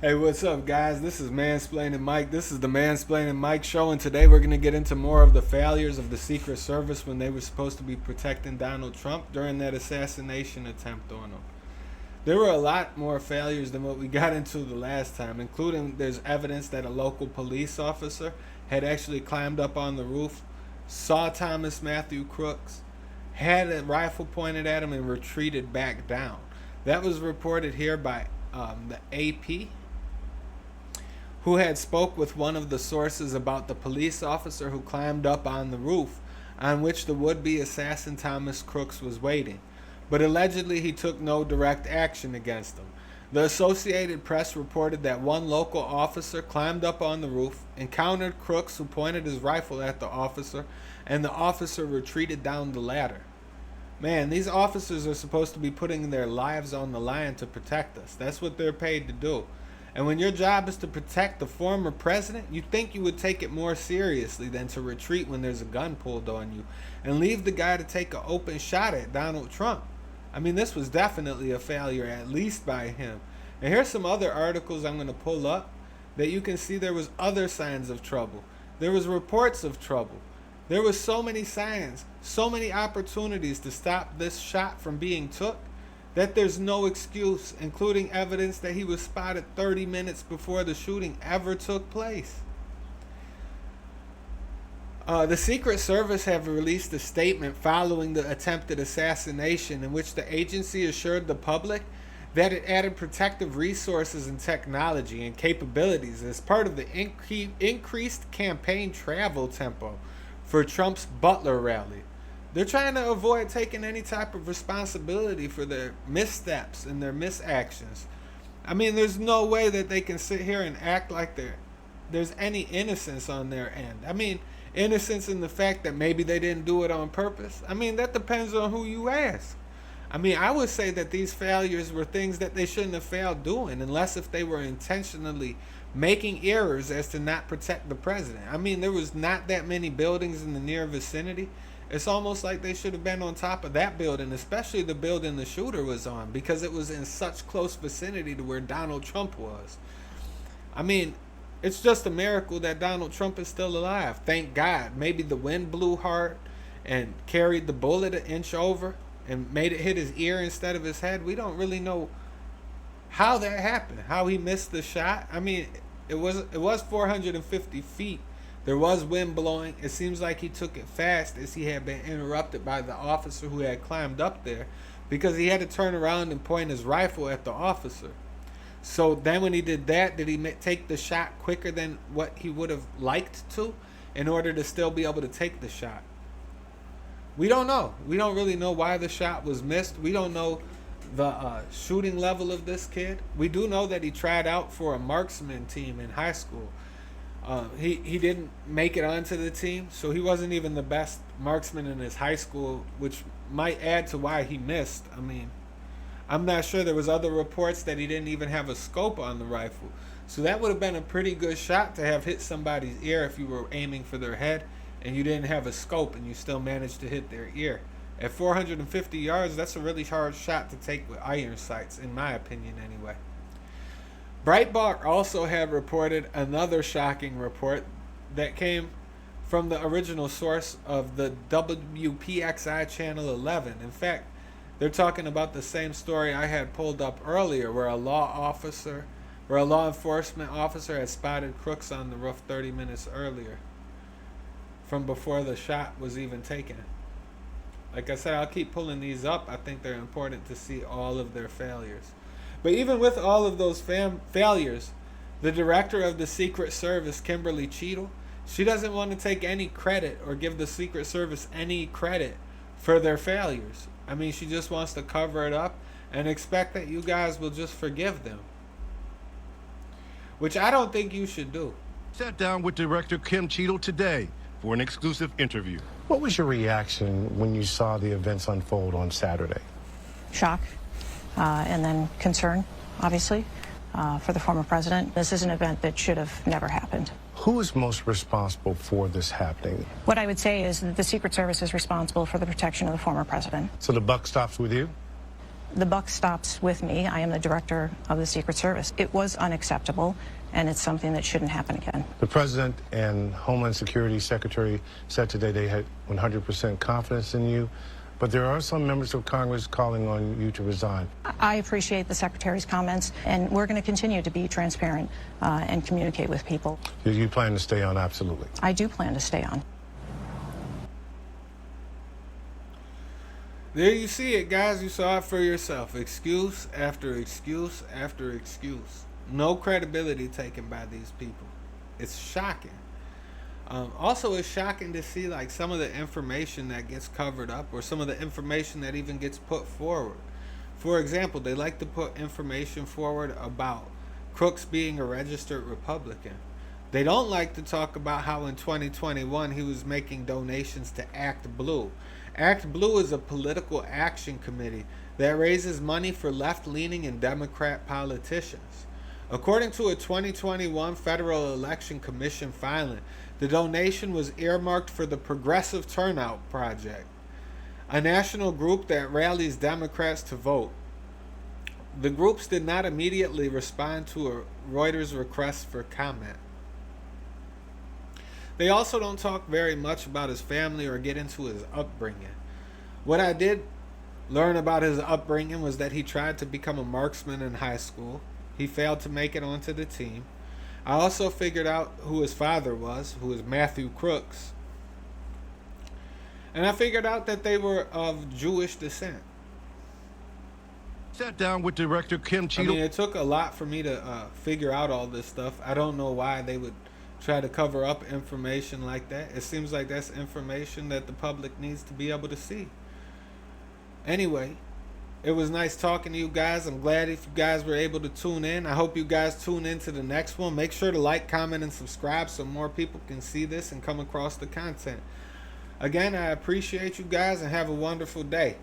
Hey, what's up, guys? This is Mansplaining Mike. This is the Mansplaining Mike show, and today we're going to get into more of the failures of the Secret Service when they were supposed to be protecting Donald Trump during that assassination attempt on him. There were a lot more failures than what we got into the last time, including there's evidence that a local police officer had actually climbed up on the roof, saw Thomas Matthew Crooks, had a rifle pointed at him, and retreated back down. That was reported here by the AP, who had spoke with one of the sources about the police officer who climbed up on the roof on which the would-be assassin Thomas Crooks was waiting, but allegedly he took no direct action against him. The Associated Press reported that one local officer climbed up on the roof, encountered Crooks, who pointed his rifle at the officer, and the officer retreated down the ladder. Man, these officers are supposed to be putting their lives on the line to protect us. That's what they're paid to do. And when your job is to protect the former president, you'd think you would take it more seriously than to retreat when there's a gun pulled on you and leave the guy to take an open shot at Donald Trump. I mean, this was definitely a failure, at least by him. And here's some other articles I'm going to pull up that you can see there was other signs of trouble. There was reports of trouble. There was so many signs, so many opportunities to stop this shot from being took, that there's no excuse, including evidence that he was spotted 30 minutes before the shooting ever took place. The Secret Service have released a statement following the attempted assassination in which the agency assured the public that it added protective resources and technology and capabilities as part of the increased campaign travel tempo for Trump's Butler rally. They're trying to avoid taking any type of responsibility for their missteps and their misactions. I mean, there's no way that they can sit here and act like there's any innocence on their end. I mean, innocence in the fact that maybe they didn't do it on purpose. I mean, that depends on who you ask. I mean, I would say that these failures were things that they shouldn't have failed doing, unless if they were intentionally making errors as to not protect the president. I mean, there was not that many buildings in the near vicinity. It's almost like they should have been on top of that building, especially the building the shooter was on, because it was in such close vicinity to where Donald Trump was. I mean, it's just a miracle that Donald Trump is still alive. Thank God. Maybe the wind blew hard and carried the bullet an inch over and made it hit his ear instead of his head. We don't really know how that happened, how he missed the shot. I mean, it was 450 feet. There was wind blowing. It seems like he took it fast, as he had been interrupted by the officer who had climbed up there, because he had to turn around and point his rifle at the officer. So then when he did that, did he take the shot quicker than what he would have liked to in order to still be able to take the shot? We don't know. We don't really know why the shot was missed. We don't know the shooting level of this kid. We do know that he tried out for a marksman team in high school. He didn't make it onto the team, so he wasn't even the best marksman in his high school, which might add to why he missed. I mean, I'm not sure. There was other reports that he didn't even have a scope on the rifle. So that would have been a pretty good shot to have hit somebody's ear if you were aiming for their head and you didn't have a scope and you still managed to hit their ear. At 450 yards, that's a really hard shot to take with iron sights, in my opinion anyway. Breitbart also had reported another shocking report that came from the original source of the WPXI Channel 11. In fact, they're talking about the same story I had pulled up earlier, where a law enforcement officer had spotted Crooks on the roof 30 minutes earlier, from before the shot was even taken. Like I said, I'll keep pulling these up. I think they're important to see all of their failures. But even with all of those failures, the director of the Secret Service, Kimberly Cheatle, she doesn't want to take any credit or give the Secret Service any credit for their failures. I mean, she just wants to cover it up and expect that you guys will just forgive them, which I don't think you should do. Sat down with Director Kim Cheatle today for an exclusive interview. What was your reaction when you saw the events unfold on Saturday? Shock, and then concern, obviously, for the former president. This is an event that should have never happened. Who is most responsible for this happening? What I would say is that the Secret Service is responsible for the protection of the former president. So the buck stops with you? The buck stops with me. I am the director of the Secret Service. It was unacceptable, and it's something that shouldn't happen again. The President and Homeland Security Secretary said today they had 100% confidence in you, but there are some members of Congress calling on you to resign. I appreciate the Secretary's comments, and we're going to continue to be transparent and communicate with people. You plan to stay on? Absolutely. I do plan to stay on. There you see it, guys. You saw it for yourself. Excuse after excuse after excuse. No credibility taken by these people. It's shocking. Also, it's shocking to see like some of the information that gets covered up, or some of the information that even gets put forward. For example, they like to put information forward about Crooks being a registered Republican. They don't like to talk about how in 2021 he was making donations to Act Blue. Act Blue is a political action committee that raises money for left-leaning and Democrat politicians. According to a 2021 Federal Election Commission filing, the donation was earmarked for the Progressive Turnout Project, a national group that rallies Democrats to vote. The groups did not immediately respond to a Reuters request for comment. They also don't talk very much about his family or get into his upbringing. What I did learn about his upbringing was that he tried to become a marksman in high school. He failed to make it onto the team. I also figured out who his father was, who is Matthew Crooks. And I figured out that they were of Jewish descent. Sat down with director Kim I Cheatle. mean, it took a lot for me to figure out all this stuff. I don't know why they would try to cover up information like that. It seems like that's information that the public needs to be able to see. Anyway, it was nice talking to you guys. I'm glad if you guys were able to tune in. I hope you guys tune in to the next one. Make sure to like, comment, and subscribe so more people can see this and come across the content. Again, I appreciate you guys and have a wonderful day.